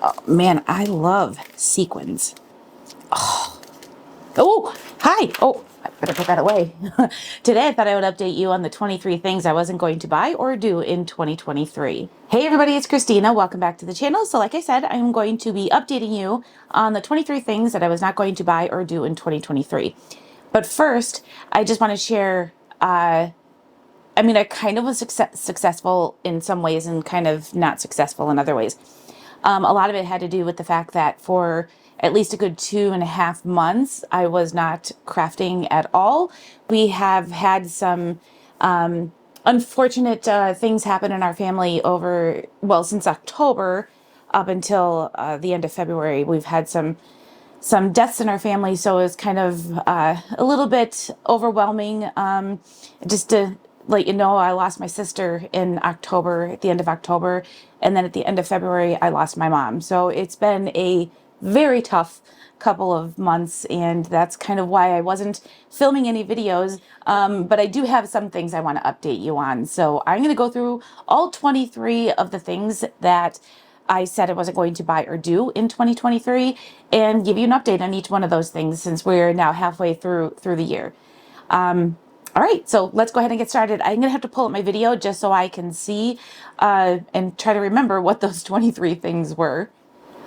Oh, man, I love Sequins. Oh, hi. Oh, I better put that away. Today, I thought I would update you on the 23 things I wasn't going to buy or do in 2023. Hey, everybody, it's Christina. Welcome back to the channel. So like I said, I'm going to be updating you on the 23 things that I was not going to buy or do in 2023. But first, I just want to share, I kind of was successful in some ways and kind of not successful in other ways. A lot of it had to do with the fact that for at least a good 2.5 months, I was not crafting at all. We have had some unfortunate things happen in our family since October up until the end of February. We've had some deaths in our family, so it was kind of a little bit overwhelming. Just to let you know, I lost my sister in October, at the end of October, and then at the end of February, I lost my mom. So it's been a very tough couple of months, and that's kind of why I wasn't filming any videos. But I do have some things I want to update you on. So I'm going to go through all 23 of the things that I said I wasn't going to buy or do in 2023 and give you an update on each one of those things since we're now halfway through the year. All right, so let's go ahead and get started. I'm gonna have to pull up my video just so I can see and try to remember what those 23 things were.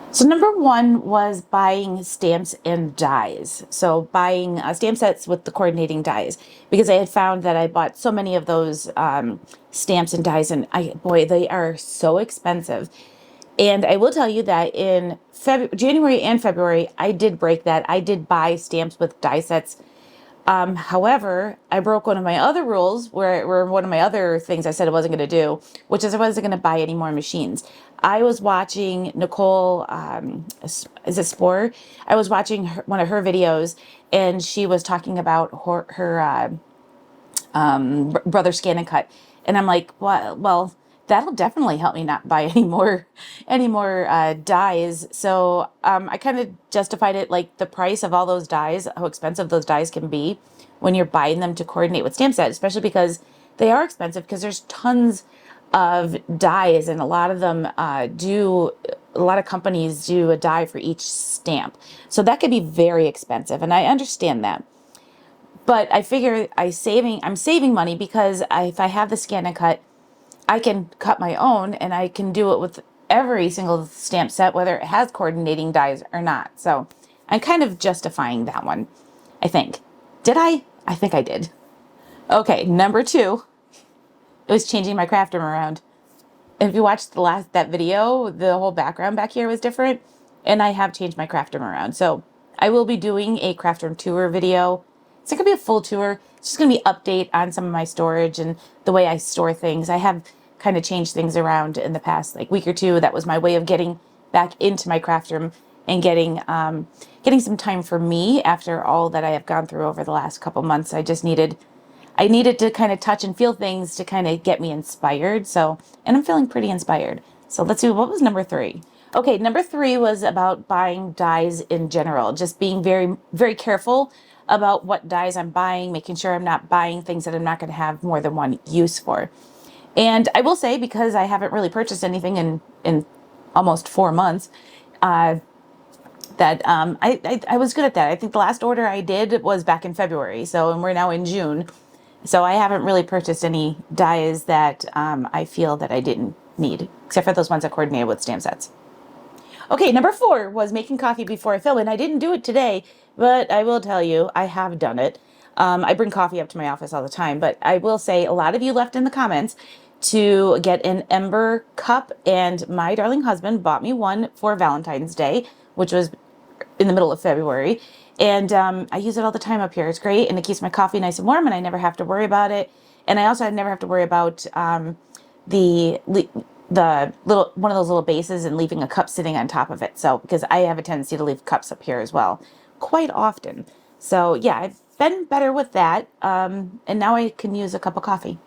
So number one was buying stamps and dies. So buying stamp sets with the coordinating dies, because I had found that I bought so many of those stamps and dies, and boy, they are so expensive. And I will tell you that in January and February, I did break that. I did buy stamps with die sets. However, I broke one of my other rules, where one of my other things I said I wasn't going to do, which is I wasn't going to buy any more machines. I was watching Nicole, is it Spore? I was watching one of her videos, and she was talking about her brother Scan and Cut, and I'm like, well, that'll definitely help me not buy any more dies. So I kind of justified it, like the price of all those dies, how expensive those dies can be when you're buying them to coordinate with stamp set, especially because they are expensive, because there's tons of dies, and a lot of them a lot of companies do a die for each stamp, so that could be very expensive, and I understand that. But I figure I'm saving money, because if I have the Scan and Cut, I can cut my own, and I can do it with every single stamp set, whether it has coordinating dies or not. So I'm kind of justifying that one, I think. Did I? I think I did. Okay, number two, it was changing my craft room around. If you watched that video, the whole background back here was different, and I have changed my craft room around. So I will be doing a craft room tour video. It's not gonna be a full tour. It's just gonna be an update on some of my storage and the way I store things. I have kind of changed things around in the past week or two. That was my way of getting back into my craft room and getting some time for me after all that I have gone through over the last couple months. I needed to kind of touch and feel things to kind of get me inspired. So, and I'm feeling pretty inspired. So let's see, what was number three? Okay, number three was about buying dies in general, just being very, very careful about what dies I'm buying, making sure I'm not buying things that I'm not going to have more than one use for. And I will say, because I haven't really purchased anything in almost 4 months, that I was good at that. I think the last order I did was back in February. So, and we're now in June. So I haven't really purchased any dies that I feel that I didn't need, except for those ones that coordinated with stamp sets. Okay, number four was making coffee before I film, and I didn't do it today, but I will tell you, I have done it. I bring coffee up to my office all the time, but I will say a lot of you left in the comments to get an Ember cup, and my darling husband bought me one for Valentine's Day, which was in the middle of February. And I use it all the time up here. It's great, and it keeps my coffee nice and warm, and I never have to worry about it. And I also never have to worry about the little one of those little bases and leaving a cup sitting on top of it. So, because I have a tendency to leave cups up here as well, quite often. So yeah, I've been better with that, and now I can use a cup of coffee.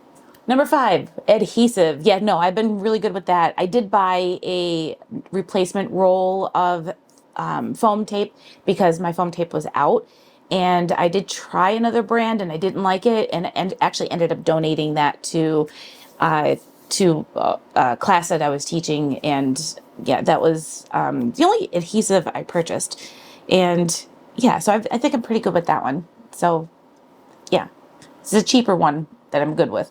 Number five, adhesive. Yeah, no, I've been really good with that. I did buy a replacement roll of foam tape, because my foam tape was out, and I did try another brand and I didn't like it, and actually ended up donating that to to a class that I was teaching, and yeah, that was the only adhesive I purchased. And yeah, so I think I'm pretty good with that one. So yeah, it's a cheaper one that I'm good with.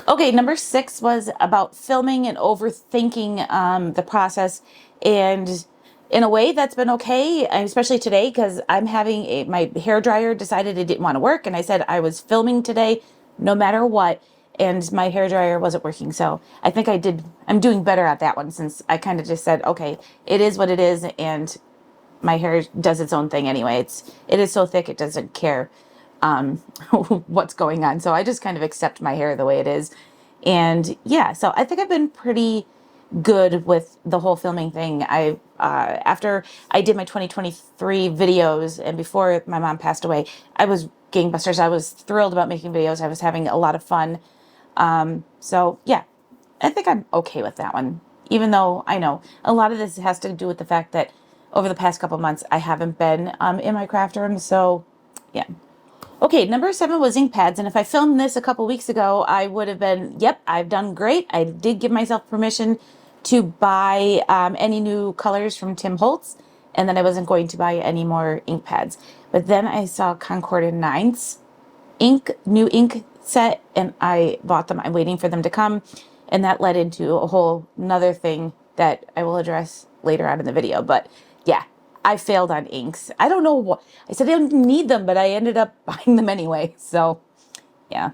Okay, number 6 was about filming and overthinking the process. And in a way, that's been okay, especially today, because I'm having my hair dryer decided it didn't want to work. And I said I was filming today no matter what. And my hair dryer wasn't working. So I think I'm doing better at that one, since I kind of just said, okay, it is what it is. And my hair does its own thing anyway. It is so thick, it doesn't care what's going on. So I just kind of accept my hair the way it is. And yeah, so I think I've been pretty good with the whole filming thing. After I did my 2023 videos and before my mom passed away, I was gangbusters. I was thrilled about making videos. I was having a lot of fun. So yeah, I think I'm okay with that one, even though I know a lot of this has to do with the fact that over the past couple months, I haven't been in my craft room. So yeah. Okay, number 7 was ink pads. And if I filmed this a couple weeks ago, I would have been, yep, I've done great. I did give myself permission to buy any new colors from Tim Holtz. And then I wasn't going to buy any more ink pads. But then I saw Concord and Nines new ink set, and I bought them. I'm waiting for them to come. And that led into a whole another thing that I will address later on in the video. But yeah, I failed on inks. I don't know what, I said I didn't need them, but I ended up buying them anyway. So yeah.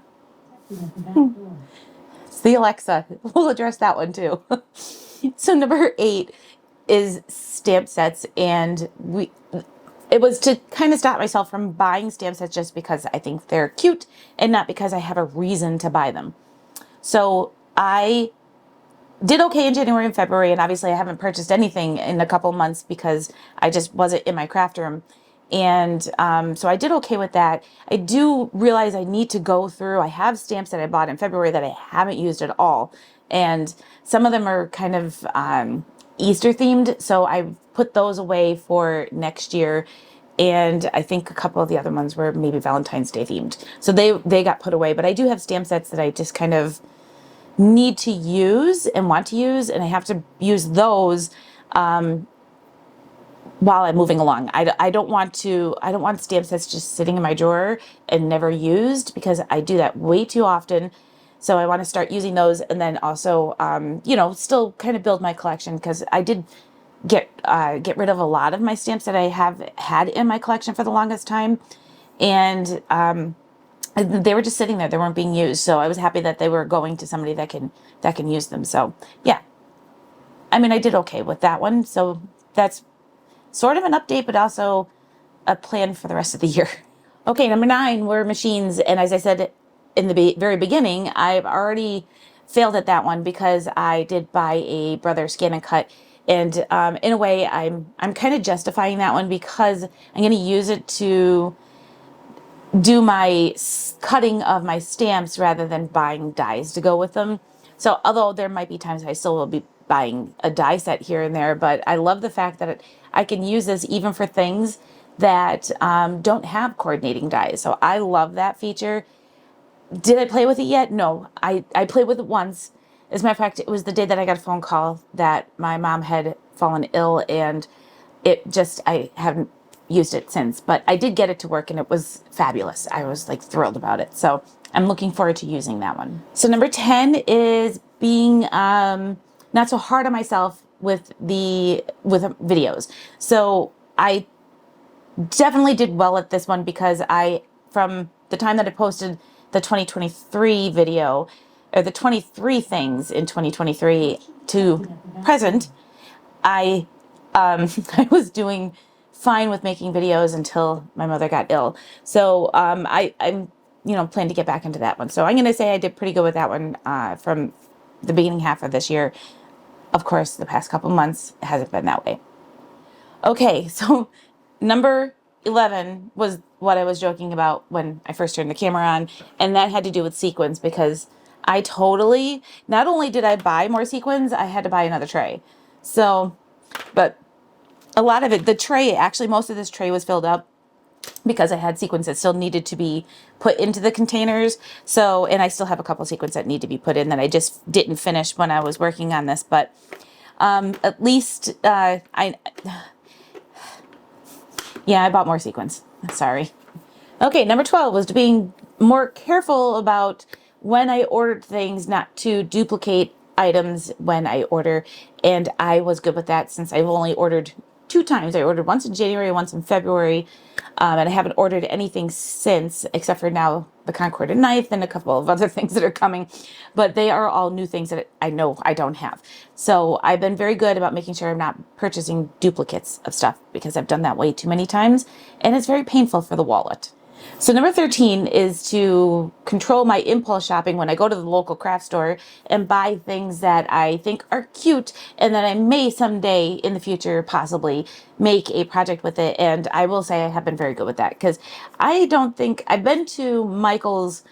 It's the Alexa. We'll address that one too. So number 8 is stamp sets. And it was to kind of stop myself from buying stamp sets just because I think they're cute and not because I have a reason to buy them. So I did okay in January and February, and obviously I haven't purchased anything in a couple months because I just wasn't in my craft room. And so I did okay with that. I do realize I need to go through. I have stamps that I bought in February that I haven't used at all. And some of them are kind of Easter themed. So I put those away for next year. And I think a couple of the other ones were maybe Valentine's Day themed. So they got put away. But I do have stamp sets that I just kind of need to use and want to use, and I have to use those while I'm moving along. I don't want stamp sets just sitting in my drawer and never used, because I do that way too often. So I want to start using those, and then also still kind of build my collection, because I did get rid of a lot of my stamps that I have had in my collection for the longest time, and they were just sitting there. They weren't being used. So I was happy that they were going to somebody that can use them. So yeah, I mean, I did okay with that one. So that's sort of an update, but also a plan for the rest of the year. Okay, number 9 were machines. And as I said in the very beginning, I've already failed at that one because I did buy a Brother Scan and Cut. And in a way, I'm kind of justifying that one because I'm going to use it to do my cutting of my stamps rather than buying dies to go with them. So although there might be times I still will be buying a die set here and there, but I love the fact that I can use this even for things that don't have coordinating dies. So I love that feature. Did I play with it yet? No, I played with it once. As a matter of fact, it was the day that I got a phone call that my mom had fallen ill, and I haven't used it since, but I did get it to work and it was fabulous. I was like thrilled about it. So I'm looking forward to using that one. So number 10 is being not so hard on myself with videos. So I definitely did well at this one because from the time that I posted the 2023 video, or the 23 things in 2023 to present, I was doing fine with making videos until my mother got ill. So I'm plan to get back into that one. So I'm going to say I did pretty good with that one from the beginning half of this year. Of course, the past couple months hasn't been that way. Okay, so number 11 was what I was joking about when I first turned the camera on, and that had to do with sequins, because not only did I buy more sequins, I had to buy another tray. So, but a lot of it, the tray, actually most of this tray was filled up because I had sequins that still needed to be put into the containers. So, and I still have a couple sequins that need to be put in that I just didn't finish when I was working on this. But at least yeah, I bought more sequins. Sorry. Okay, number 12 was being more careful about when I ordered things, not to duplicate items when I order. And I was good with that since I've only ordered 2 times. I ordered once in January, once in February. And I haven't ordered anything since, except for now the Concorded knife and a couple of other things that are coming. But they are all new things that I know I don't have. So I've been very good about making sure I'm not purchasing duplicates of stuff, because I've done that way too many times. And it's very painful for the wallet. So number 13 is to control my impulse shopping when I go to the local craft store and buy things that I think are cute and that I may someday in the future possibly make a project with it. And I will say I have been very good with that, because I don't think I've been to Michael's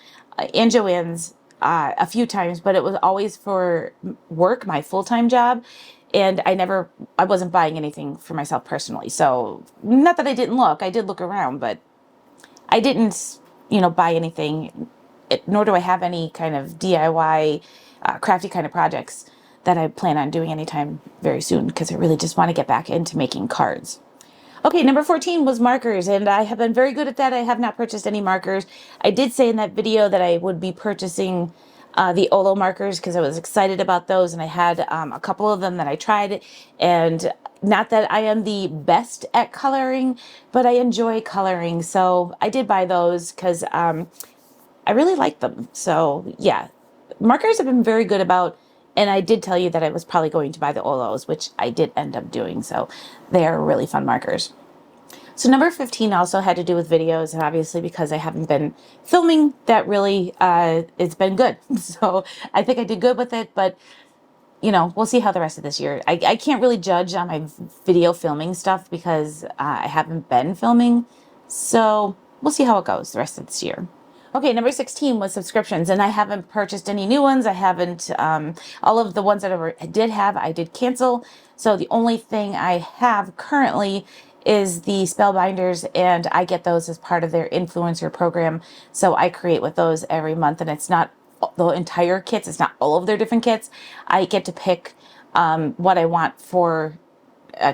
and Joann's a few times, but it was always for work, my full-time job. And I wasn't buying anything for myself personally. So not that I didn't look, I did look around, but I didn't, buy anything, nor do I have any kind of DIY, crafty kind of projects that I plan on doing anytime very soon, because I really just want to get back into making cards. Okay, number 14 was markers, and I have been very good at that. I have not purchased any markers. I did say in that video that I would be purchasing the Olo markers, because I was excited about those, and I had a couple of them that I tried, and not that I am the best at coloring, but I enjoy coloring, so I did buy those because I really like them. So yeah, markers have been very good about, and I did tell you that I was probably going to buy the Olos, which I did end up doing, so they are really fun markers. So number 15 also had to do with videos, and obviously because I haven't been filming, that really, it's been good. So I think I did good with it, but we'll see how the rest of this year. I can't really judge on my video filming stuff because I haven't been filming. So we'll see how it goes the rest of this year. Okay, number 16 was subscriptions, and I haven't purchased any new ones. I haven't, all of the ones that I did have, I did cancel. So the only thing I have currently is the Spellbinders, and I get those as part of their influencer program. So I create with those every month, and it's not the entire kits. It's not all of their different kits. I get to pick what I want for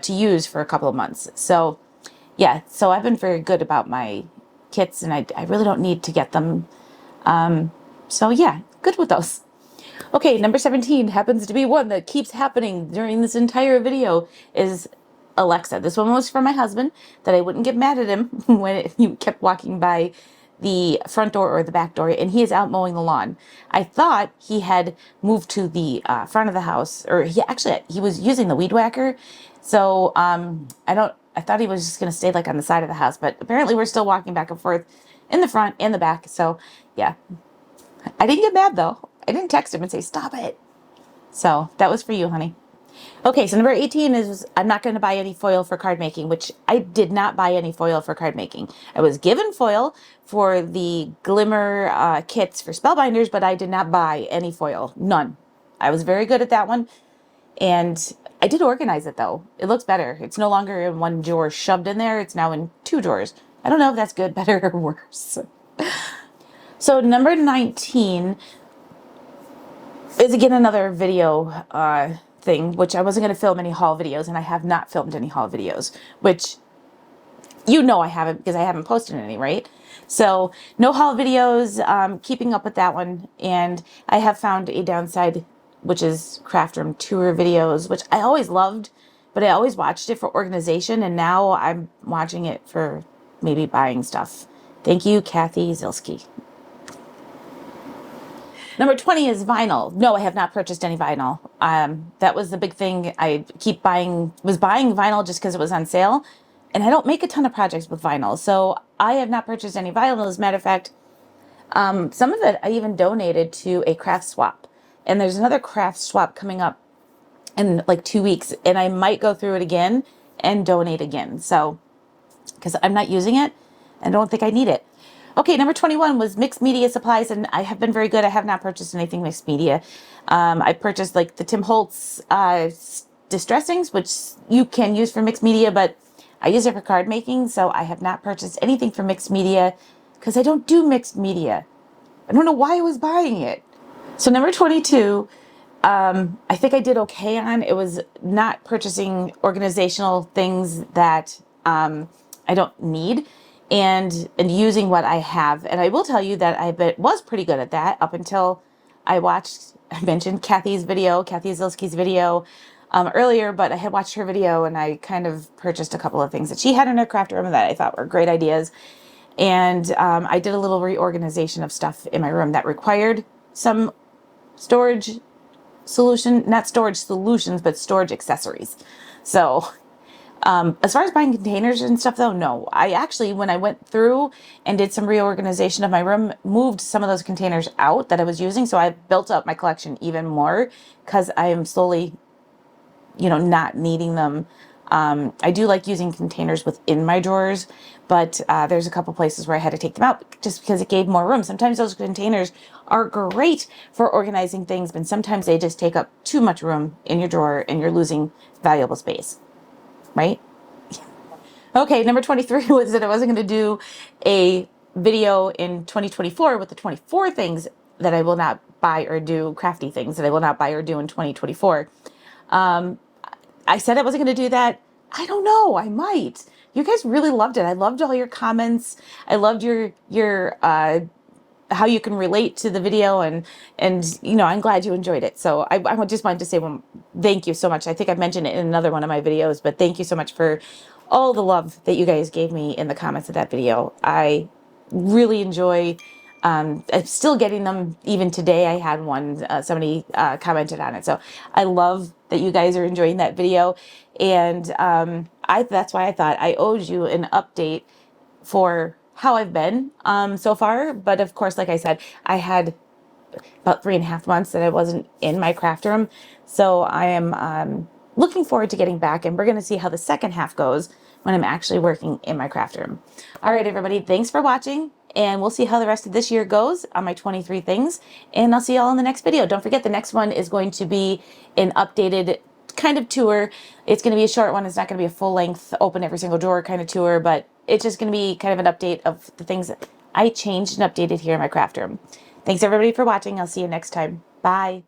to use for a couple of months. So yeah, so I've been very good about my kits, and I really don't need to get them. So yeah, good with those. Okay, number 17 happens to be one that keeps happening during this entire video, is Alexa. This one was for my husband, that I wouldn't get mad at him when he kept walking by the front door or the back door, and he is out mowing the lawn. I thought he had moved to the front of the house, or he was using the weed whacker. So I thought he was just going to stay like on the side of the house, but apparently we're still walking back and forth in the front and the back. So yeah, I didn't get mad though. I didn't text him and say, stop it. So that was for you, honey. Okay, so number 18 is I'm not going to buy any foil for card making, which I did not buy any foil for card making. I was given foil for the glimmer kits for Spellbinders, but I did not buy any foil. None. I was very good at that one. And I did organize it, though. It looks better. It's no longer in one drawer shoved in there. It's now in 2 drawers. I don't know if that's good, better, or worse. So number 19 is, again, another video thing, which I wasn't going to film any haul videos, and I have not filmed any haul videos, which I haven't, because I haven't posted any, right? So no haul videos, keeping up with that one. And I have found a downside, which is craft room tour videos, which I always loved, but I always watched it for organization, and now I'm watching it for maybe buying stuff. Thank you, Kathy Zilski. Number 20 is vinyl. No, I have not purchased any vinyl. That was the big thing. I was buying vinyl just because it was on sale. And I don't make a ton of projects with vinyl. So I have not purchased any vinyl. As a matter of fact, some of it I even donated to a craft swap. And there's another craft swap coming up in like 2 weeks. And I might go through it again and donate again. So, because I'm not using it and don't think I need it. Okay, number 21 was mixed media supplies, and I have been very good. I have not purchased anything mixed media. I purchased like the Tim Holtz distressings, which you can use for mixed media, but I use it for card making, so I have not purchased anything for mixed media because I don't do mixed media. I don't know why I was buying it. So number 22, I think I did okay on. It was not purchasing organizational things that I don't need, and using what I have. And I will tell you that I was pretty good at that up until I mentioned Kathy Zilski's video earlier, but I had watched her video and I kind of purchased a couple of things that she had in her craft room that I thought were great ideas. And I did a little reorganization of stuff in my room that required some storage not storage solutions, but storage accessories. So as far as buying containers and stuff though, no. I actually, when I went through and did some reorganization of my room, moved some of those containers out that I was using. So I built up my collection even more because I am slowly, not needing them. I do like using containers within my drawers, but there's a couple places where I had to take them out just because it gave more room. Sometimes those containers are great for organizing things, but sometimes they just take up too much room in your drawer and you're losing valuable space, right? Okay, number 23 was that I wasn't going to do a video in 2024 with the 24 things that I will not buy or do, crafty things that I will not buy or do in 2024. I said I wasn't going to do that. I don't know. I might. You guys really loved it. I loved all your comments. I loved your how you can relate to the video, and I'm glad you enjoyed it. So I just wanted to say thank you so much. I think I mentioned it in another one of my videos, but thank you so much for all the love that you guys gave me in the comments of that video. I really enjoy. I'm still getting them even today. I had one, somebody commented on it. So I love that you guys are enjoying that video. And that's why I thought I owed you an update for how I've been so far. But of course, like I said, I had about 3.5 months that I wasn't in my craft room. So I am looking forward to getting back, and we're going to see how the second half goes when I'm actually working in my craft room. All right, everybody, thanks for watching. And we'll see how the rest of this year goes on my 23 things. And I'll see y'all in the next video. Don't forget, the next one is going to be an updated kind of tour. It's going to be a short one. It's not going to be a full length, open every single drawer kind of tour, but it's just going to be kind of an update of the things that I changed and updated here in my craft room. Thanks everybody for watching. I'll see you next time. Bye.